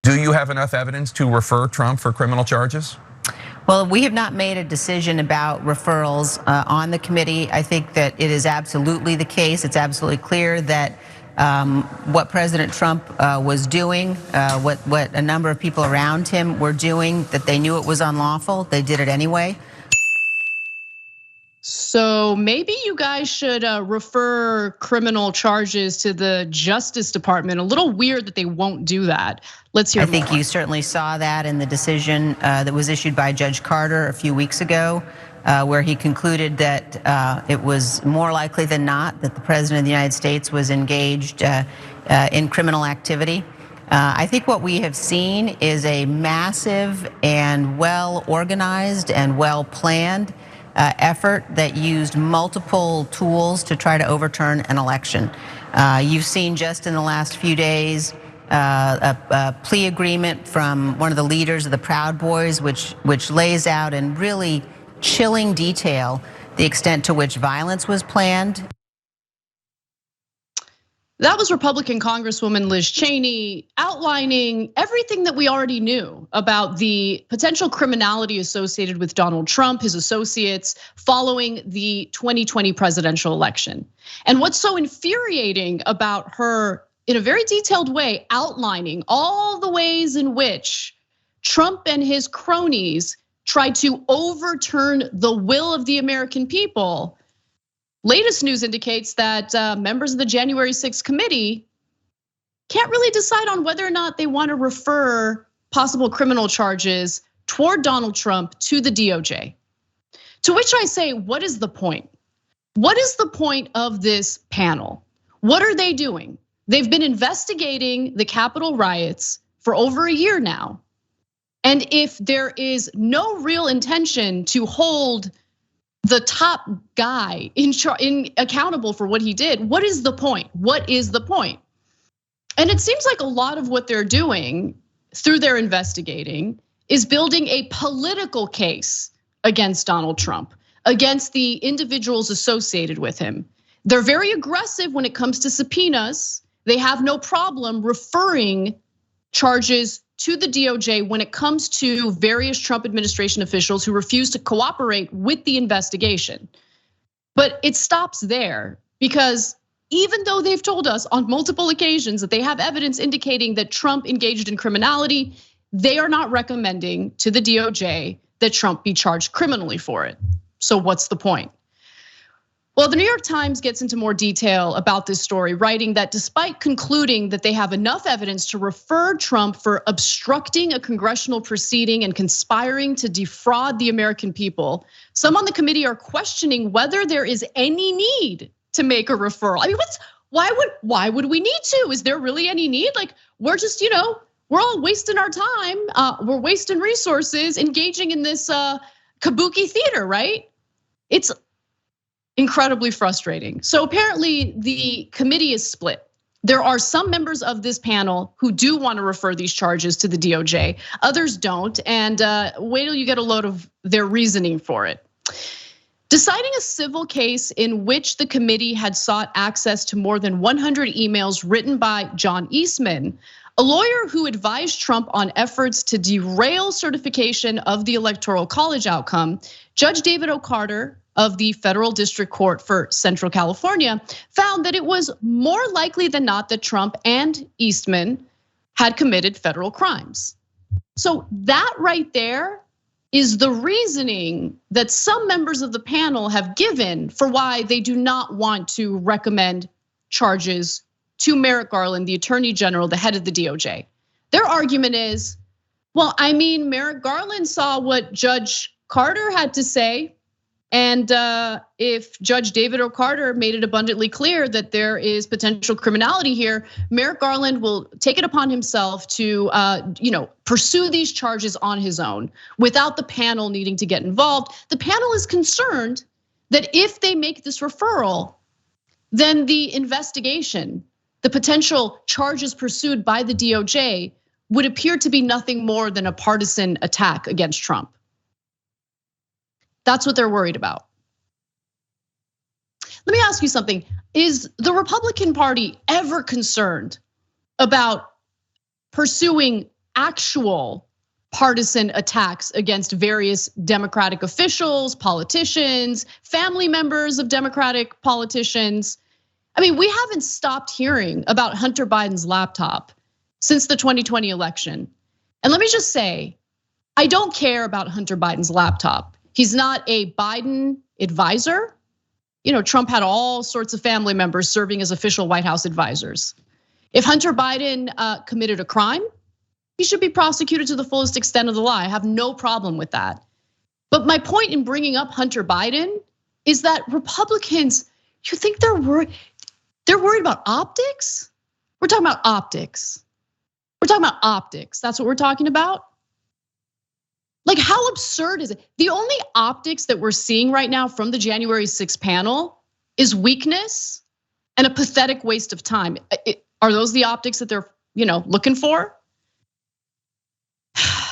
Do you have enough evidence to refer Trump for criminal charges? Well, we have not made a decision about referrals on the committee. I think that it is absolutely the case. It's absolutely clear that what President Trump was doing, what a number of people around him were doing, that they knew it was unlawful. They did it anyway. So maybe you guys should refer criminal charges to the Justice Department. A little weird that they won't do that. Let's hear more. I think you certainly saw that in the decision that was issued by Judge Carter a few weeks ago, where he concluded that it was more likely than not that the President of the United States was engaged in criminal activity. I think what we have seen is a massive and well-organized and well-planned effort that used multiple tools to try to overturn an election. You've seen just in the last few days a plea agreement from one of the leaders of the Proud Boys, which lays out in really chilling detail the extent to which violence was planned. That was Republican Congresswoman Liz Cheney outlining everything that we already knew about the potential criminality associated with Donald Trump, his associates, following the 2020 presidential election. And what's so infuriating about her, in a very detailed way, outlining all the ways in which Trump and his cronies tried to overturn the will of the American people. Latest news indicates that members of the January 6th committee can't really decide on whether or not they want to refer possible criminal charges toward Donald Trump to the DOJ. To which I say, what is the point? What is the point of this panel? What are they doing? They've been investigating the Capitol riots for over a year now. And if there is no real intention to hold the top guy accountable for what he did, what is the point? What is the point? And it seems like a lot of what they're doing through their investigating is building a political case against Donald Trump, against the individuals associated with him. They're very aggressive when it comes to subpoenas. They have no problem referring charges to the DOJ when it comes to various Trump administration officials who refuse to cooperate with the investigation. But it stops there, because even though they've told us on multiple occasions that they have evidence indicating that Trump engaged in criminality, they are not recommending to the DOJ that Trump be charged criminally for it. So what's the point? Well, the New York Times gets into more detail about this story, writing that despite concluding that they have enough evidence to refer Trump for obstructing a congressional proceeding and conspiring to defraud the American people, some on the committee are questioning whether there is any need to make a referral. I mean, why would we need to? Is there really any need? Like, we're just, we're all wasting our time. We're wasting resources engaging in this kabuki theater, right? It's incredibly frustrating. So apparently the committee is split. There are some members of this panel who do want to refer these charges to the DOJ, others don't, and wait till you get a load of their reasoning for it. Deciding a civil case in which the committee had sought access to more than 100 emails written by John Eastman, a lawyer who advised Trump on efforts to derail certification of the Electoral College outcome, Judge David O'Carter of the Federal District Court for Central California found that it was more likely than not that Trump and Eastman had committed federal crimes. So that right there is the reasoning that some members of the panel have given for why they do not want to recommend charges to Merrick Garland, the Attorney General, the head of the DOJ. Their argument is, well, I mean, Merrick Garland saw what Judge Carter had to say. And if Judge David O'Carter made it abundantly clear that there is potential criminality here, Merrick Garland will take it upon himself to pursue these charges on his own without the panel needing to get involved. The panel is concerned that if they make this referral, then the investigation, the potential charges pursued by the DOJ would appear to be nothing more than a partisan attack against Trump. That's what they're worried about. Let me ask you something. Is the Republican Party ever concerned about pursuing actual partisan attacks against various Democratic officials, politicians, family members of Democratic politicians. I mean, we haven't stopped hearing about Hunter Biden's laptop since the 2020 election. And let me just say, I don't care about Hunter Biden's laptop. He's not a Biden advisor. Trump had all sorts of family members serving as official White House advisors. If Hunter Biden committed a crime, he should be prosecuted to the fullest extent of the law. I have no problem with that. But my point in bringing up Hunter Biden is that Republicans, you think they're worried about optics? We're talking about optics. We're talking about optics. That's what we're talking about. Like, how absurd is it? The only optics that we're seeing right now from the January 6th panel is weakness and a pathetic waste of time. Are those the optics that they're looking for?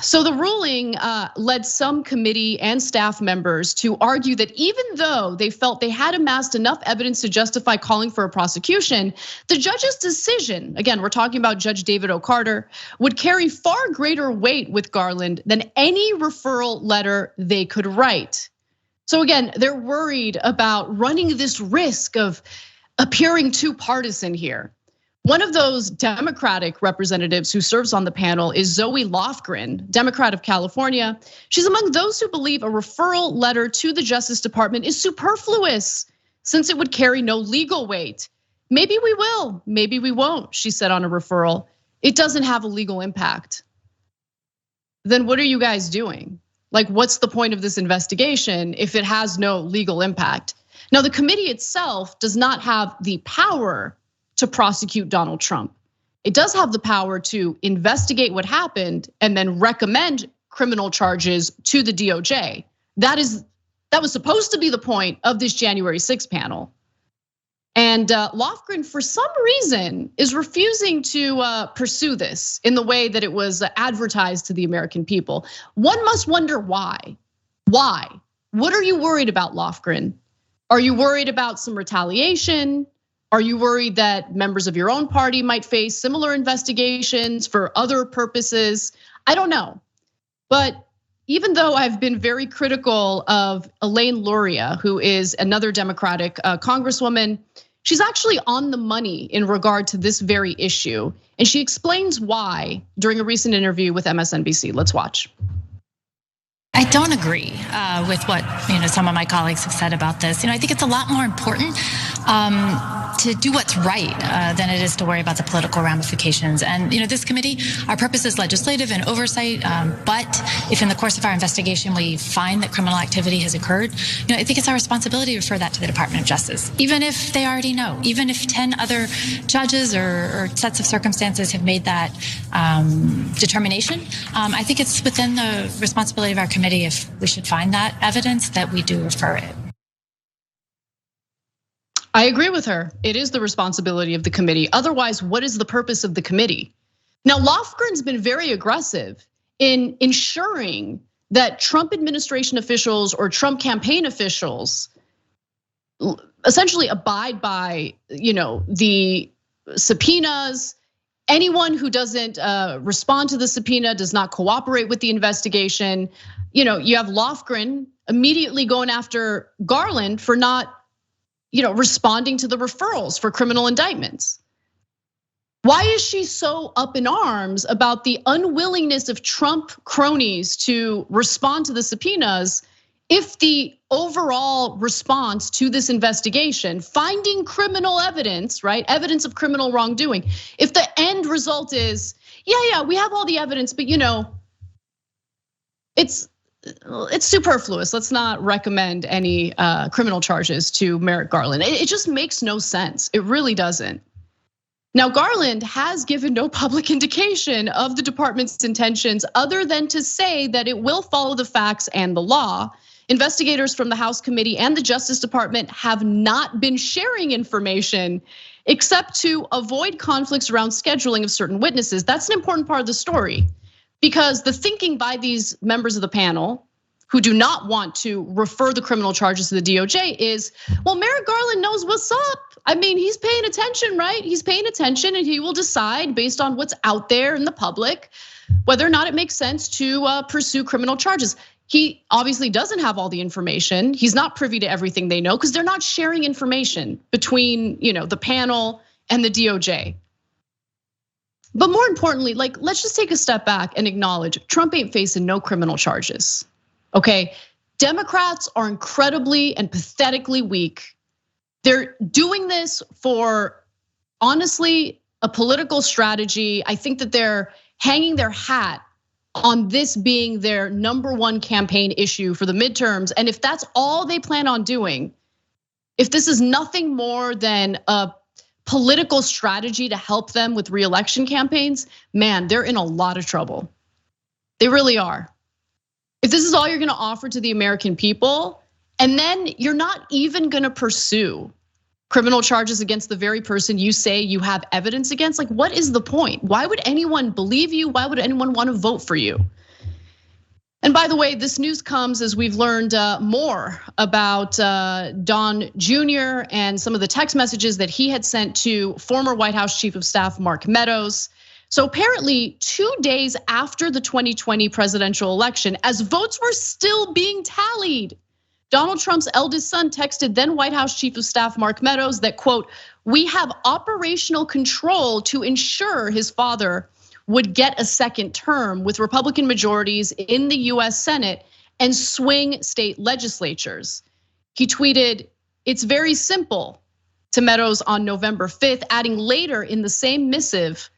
So the ruling led some committee and staff members to argue that even though they felt they had amassed enough evidence to justify calling for a prosecution, the judge's decision, again, we're talking about Judge David O. Carter, would carry far greater weight with Garland than any referral letter they could write. So again, they're worried about running this risk of appearing too partisan here. One of those Democratic representatives who serves on the panel is Zoe Lofgren, Democrat of California. She's among those who believe a referral letter to the Justice Department is superfluous since it would carry no legal weight. Maybe we will, maybe we won't, she said on a referral. It doesn't have a legal impact. Then what are you guys doing? Like, what's the point of this investigation if it has no legal impact? Now, the committee itself does not have the power to prosecute Donald Trump. It does have the power to investigate what happened and then recommend criminal charges to the DOJ. That was supposed to be the point of this January 6th panel. And Lofgren, for some reason, is refusing to pursue this in the way that it was advertised to the American people. One must wonder why. Why? What are you worried about, Lofgren? Are you worried about some retaliation? Are you worried that members of your own party might face similar investigations for other purposes? I don't know. But even though I've been very critical of Elaine Luria, who is another Democratic congresswoman, she's actually on the money in regard to this very issue. And she explains why during a recent interview with MSNBC. Let's watch. I don't agree with what some of my colleagues have said about this. I think it's a lot more important to do what's right than it is to worry about the political ramifications. And this committee, our purpose is legislative and oversight. But if in the course of our investigation we find that criminal activity has occurred, I think it's our responsibility to refer that to the Department of Justice, even if they already know, even if 10 other judges or sets of circumstances have made that determination. I think it's within the responsibility of our committee, if we should find that evidence, that we do refer it. I agree with her. It is the responsibility of the committee. Otherwise, what is the purpose of the committee? Now, Lofgren's been very aggressive in ensuring that Trump administration officials or Trump campaign officials essentially abide by, the subpoenas. Anyone who doesn't respond to the subpoena, does not cooperate with the investigation. You have Lofgren immediately going after Garland for not responding to the referrals for criminal indictments. Why is she so up in arms about the unwillingness of Trump cronies to respond to the subpoenas if the overall response to this investigation, finding criminal evidence, right? Evidence of criminal wrongdoing. If the end result is, yeah, we have all the evidence, but it's superfluous. Let's not recommend any criminal charges to Merrick Garland. It just makes no sense. It really doesn't. Now, Garland has given no public indication of the department's intentions other than to say that it will follow the facts and the law. Investigators from the House Committee and the Justice Department have not been sharing information except to avoid conflicts around scheduling of certain witnesses. That's an important part of the story, because the thinking by these members of the panel who do not want to refer the criminal charges to the DOJ is, well, Merrick Garland knows what's up. I mean, he's paying attention, right? He's paying attention and he will decide based on what's out there in the public whether or not it makes sense to pursue criminal charges. He obviously doesn't have all the information. He's not privy to everything they know because they're not sharing information between, the panel and the DOJ. But more importantly, let's just take a step back and acknowledge Trump ain't facing no criminal charges. Okay, Democrats are incredibly and pathetically weak. They're doing this for, honestly, a political strategy. I think that they're hanging their hat on this being their #1 campaign issue for the midterms. And if that's all they plan on doing, if this is nothing more than a political strategy to help them with re-election campaigns, man, they're in a lot of trouble. They really are. If this is all you're gonna offer to the American people, and then you're not even gonna pursue criminal charges against the very person you say you have evidence against, what is the point? Why would anyone believe you? Why would anyone want to vote for you? And by the way, this news comes as we've learned more about Don Jr. and some of the text messages that he had sent to former White House Chief of Staff Mark Meadows. So apparently 2 days after the 2020 presidential election, as votes were still being tallied, Donald Trump's eldest son texted then White House Chief of Staff Mark Meadows that, quote, "We have operational control to ensure his father would get a second term with Republican majorities in the US Senate and swing state legislatures." He tweeted, "It's very simple," to Meadows on November 5th, adding later in the same missive,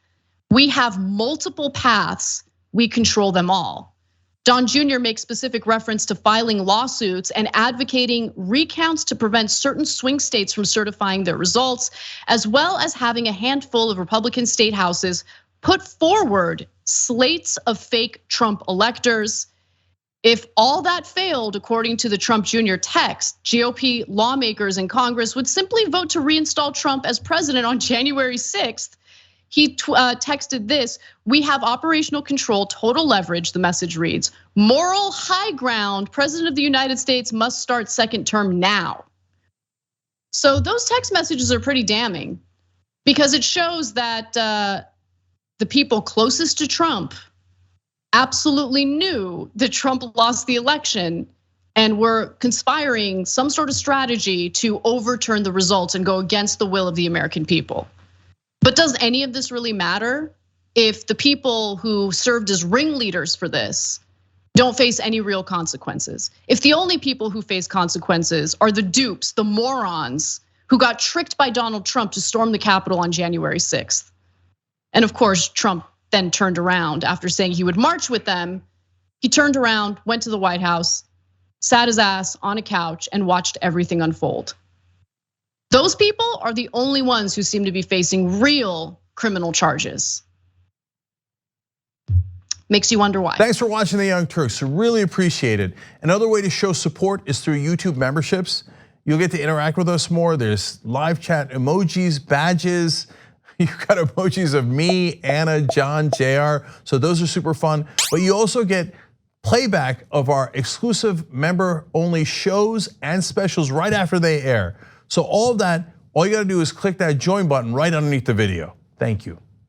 "We have multiple paths, we control them all." Don Jr. makes specific reference to filing lawsuits and advocating recounts to prevent certain swing states from certifying their results, as well as having a handful of Republican state houses put forward slates of fake Trump electors. If all that failed, according to the Trump Jr. text, GOP lawmakers in Congress would simply vote to reinstall Trump as president on January 6th. He texted this, "We have operational control, total leverage," the message reads. "Moral high ground, President of the United States must start second term now." So those text messages are pretty damning because it shows that the people closest to Trump absolutely knew that Trump lost the election and were conspiring some sort of strategy to overturn the results and go against the will of the American people. But does any of this really matter if the people who served as ringleaders for this don't face any real consequences? If the only people who face consequences are the dupes, the morons who got tricked by Donald Trump to storm the Capitol on January 6th. And of course, Trump then turned around after saying he would march with them. He turned around, went to the White House, sat his ass on a couch and watched everything unfold. Those people are the only ones who seem to be facing real criminal charges. Makes you wonder why. Thanks for watching The Young Turks, really appreciate it. Another way to show support is through YouTube memberships. You'll get to interact with us more. There's live chat emojis, badges. You've got emojis of me, Anna, John, JR. So those are super fun. But you also get playback of our exclusive member-only shows and specials right after they air. So all of that, all you gotta do is click that join button right underneath the video. Thank you.